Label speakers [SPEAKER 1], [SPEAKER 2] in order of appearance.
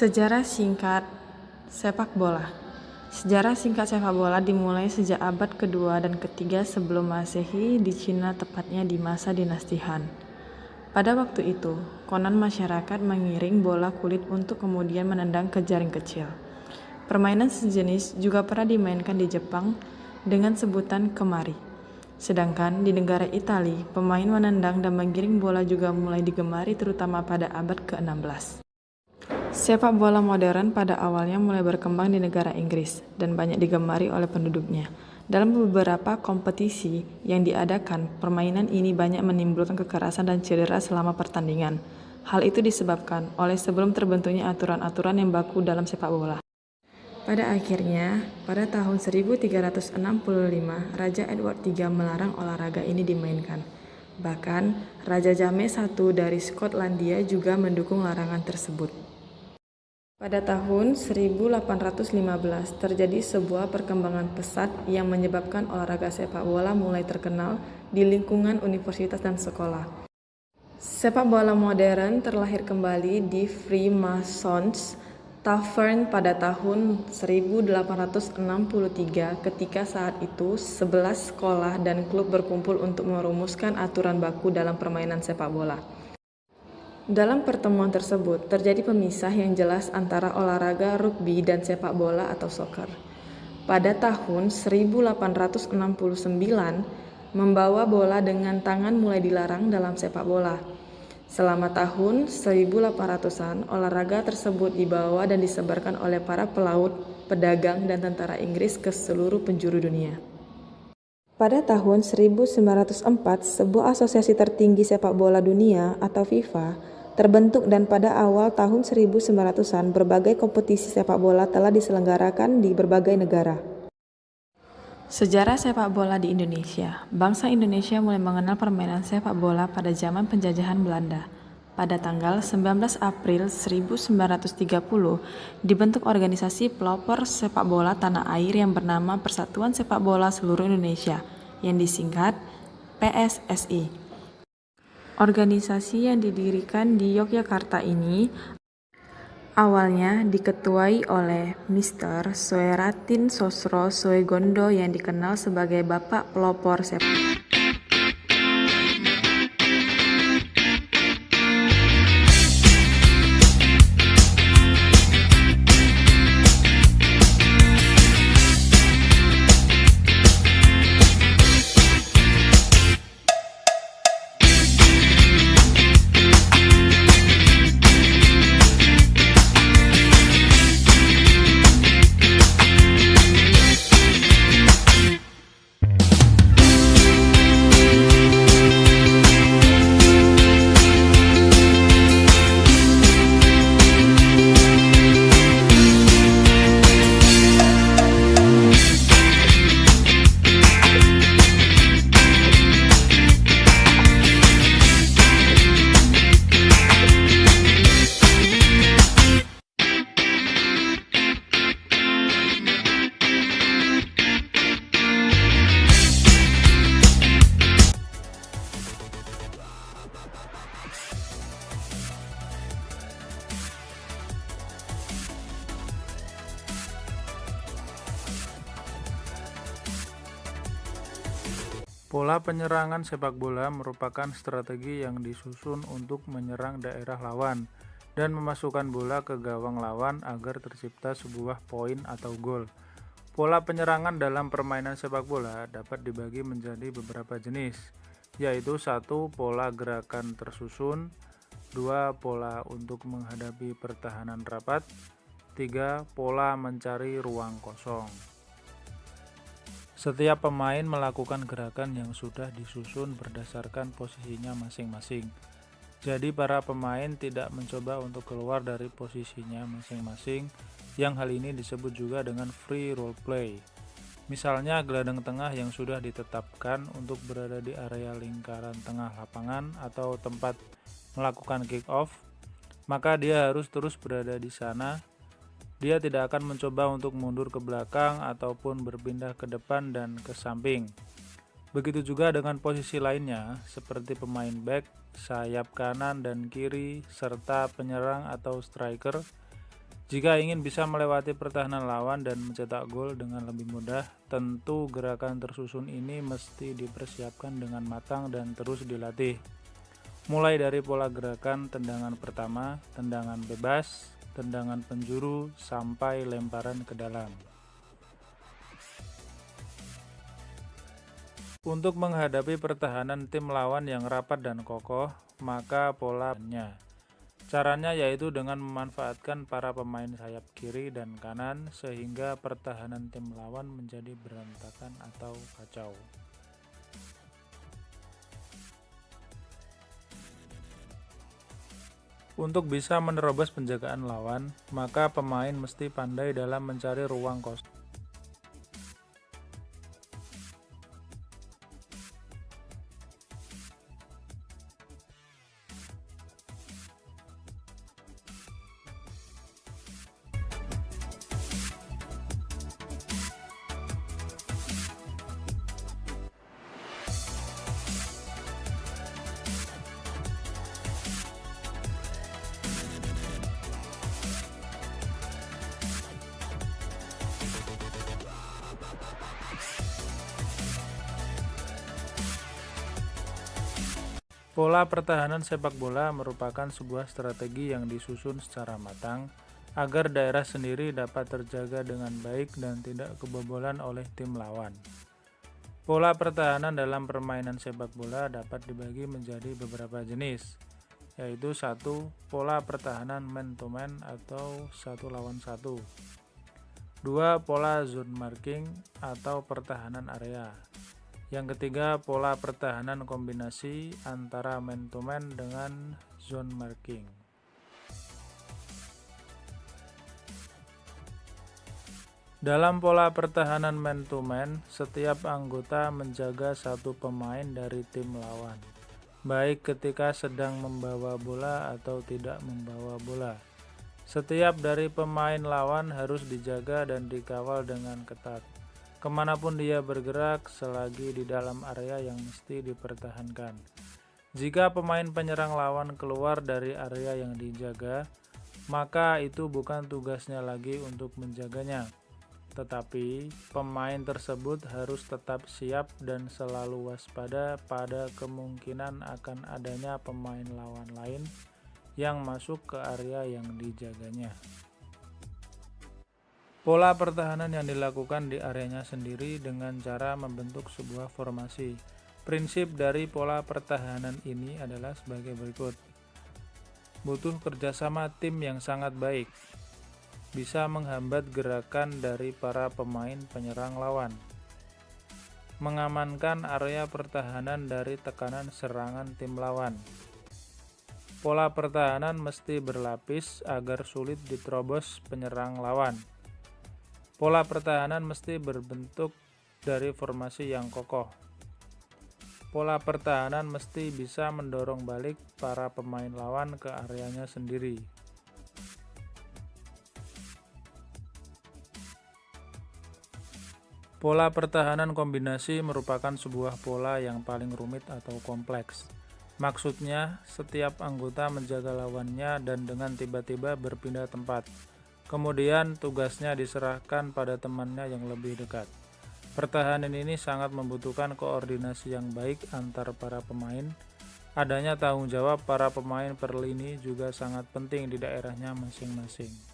[SPEAKER 1] Sejarah singkat sepak bola. Sejarah singkat sepak bola dimulai sejak abad kedua dan ketiga sebelum Masehi di Cina, tepatnya di masa dinasti Han. Pada waktu itu, konon masyarakat mengiring bola kulit untuk kemudian menendang ke jaring kecil. Permainan sejenis juga pernah dimainkan di Jepang dengan sebutan kemari. Sedangkan di negara Italia, pemain menendang dan menggiring bola juga mulai digemari terutama pada abad ke-16. Sepak bola modern pada awalnya mulai berkembang di negara Inggris dan banyak digemari oleh penduduknya. Dalam beberapa kompetisi yang diadakan, permainan ini banyak menimbulkan kekerasan dan cedera selama pertandingan. Hal itu disebabkan oleh sebelum terbentuknya aturan-aturan yang baku dalam sepak bola. Pada akhirnya, pada tahun 1365, Raja Edward III melarang olahraga ini dimainkan. Bahkan, Raja James I dari Skotlandia juga mendukung larangan tersebut. Pada tahun 1815 terjadi sebuah perkembangan pesat yang menyebabkan olahraga sepak bola mulai terkenal di lingkungan universitas dan sekolah. Sepak bola modern terlahir kembali di Freemasons Tavern pada tahun 1863 ketika saat itu 11 sekolah dan klub berkumpul untuk merumuskan aturan baku dalam permainan sepak bola. Dalam pertemuan tersebut, terjadi pemisah yang jelas antara olahraga rugby dan sepak bola atau soccer. Pada tahun 1869, membawa bola dengan tangan mulai dilarang dalam sepak bola. Selama tahun 1800-an, olahraga tersebut dibawa dan disebarkan oleh para pelaut, pedagang, dan tentara Inggris ke seluruh penjuru dunia. Pada tahun 1904, sebuah asosiasi tertinggi sepak bola dunia atau FIFA terbentuk dan pada awal tahun 1900-an berbagai kompetisi sepak bola telah diselenggarakan di berbagai negara. Sejarah sepak bola di Indonesia. Bangsa Indonesia mulai mengenal permainan sepak bola pada zaman penjajahan Belanda. Pada tanggal 19 April 1930, dibentuk organisasi pelopor sepak bola tanah air yang bernama Persatuan Sepak Bola Seluruh Indonesia, yang disingkat PSSI. Organisasi yang didirikan di Yogyakarta ini awalnya diketuai oleh Mr. Soeratin Sosro Soegondo yang dikenal sebagai Bapak Pelopor Sepak Bola.
[SPEAKER 2] Pola penyerangan sepak bola merupakan strategi yang disusun untuk menyerang daerah lawan dan memasukkan bola ke gawang lawan agar tercipta sebuah poin atau gol. Pola penyerangan dalam permainan sepak bola dapat dibagi menjadi beberapa jenis, yaitu 1. Pola gerakan tersusun, 2. Pola untuk menghadapi pertahanan rapat, 3. Pola mencari ruang kosong. Setiap pemain melakukan gerakan yang sudah disusun berdasarkan posisinya masing-masing. Jadi para pemain tidak mencoba untuk keluar dari posisinya masing-masing, yang hal ini disebut juga dengan free role play. Misalnya gelandang tengah yang sudah ditetapkan untuk berada di area lingkaran tengah lapangan atau tempat melakukan kick off, maka dia harus terus berada di sana. Dia tidak akan mencoba untuk mundur ke belakang ataupun berpindah ke depan dan ke samping. Begitu juga dengan posisi lainnya, seperti pemain back, sayap kanan dan kiri, serta penyerang atau striker. Jika ingin bisa melewati pertahanan lawan dan mencetak gol dengan lebih mudah, tentu gerakan tersusun ini mesti dipersiapkan dengan matang dan terus dilatih. Mulai dari pola gerakan tendangan pertama, tendangan bebas, tendangan penjuru, sampai lemparan ke dalam. Untuk menghadapi pertahanan tim lawan yang rapat dan kokoh, maka polanya. Caranya yaitu dengan memanfaatkan para pemain sayap kiri dan kanan sehingga pertahanan tim lawan menjadi berantakan atau kacau. Untuk bisa menerobos penjagaan lawan, maka pemain mesti pandai dalam mencari ruang kosong. Pola pertahanan sepak bola merupakan sebuah strategi yang disusun secara matang agar daerah sendiri dapat terjaga dengan baik dan tidak kebobolan oleh tim lawan. Pola pertahanan dalam permainan sepak bola dapat dibagi menjadi beberapa jenis, yaitu 1. Pola pertahanan man to man atau 1 lawan 1. 2. Pola zone marking atau pertahanan area. Yang ketiga, pola pertahanan kombinasi antara man to man dengan zone marking. Dalam pola pertahanan man to man, setiap anggota menjaga satu pemain dari tim lawan, baik ketika sedang membawa bola atau tidak membawa bola. Setiap dari pemain lawan harus dijaga dan dikawal dengan ketat. Kemanapun dia bergerak selagi di dalam area yang mesti dipertahankan. Jika pemain penyerang lawan keluar dari area yang dijaga, maka itu bukan tugasnya lagi untuk menjaganya. Tetapi pemain tersebut harus tetap siap dan selalu waspada pada kemungkinan akan adanya pemain lawan lain yang masuk ke area yang dijaganya. Pola pertahanan yang dilakukan di areanya sendiri dengan cara membentuk sebuah formasi. Prinsip dari pola pertahanan ini adalah sebagai berikut. Butuh kerjasama tim yang sangat baik. Bisa menghambat gerakan dari para pemain penyerang lawan. Mengamankan area pertahanan dari tekanan serangan tim lawan. Pola pertahanan mesti berlapis agar sulit diterobos penyerang lawan. Pola pertahanan mesti berbentuk dari formasi yang kokoh. Pola pertahanan mesti bisa mendorong balik para pemain lawan ke areanya sendiri. Pola pertahanan kombinasi merupakan sebuah pola yang paling rumit atau kompleks. Maksudnya, setiap anggota menjaga lawannya dan dengan tiba-tiba berpindah tempat. Kemudian tugasnya diserahkan pada temannya yang lebih dekat. Pertahanan ini sangat membutuhkan koordinasi yang baik antar para pemain. Adanya tanggung jawab para pemain per lini juga sangat penting di daerahnya masing-masing.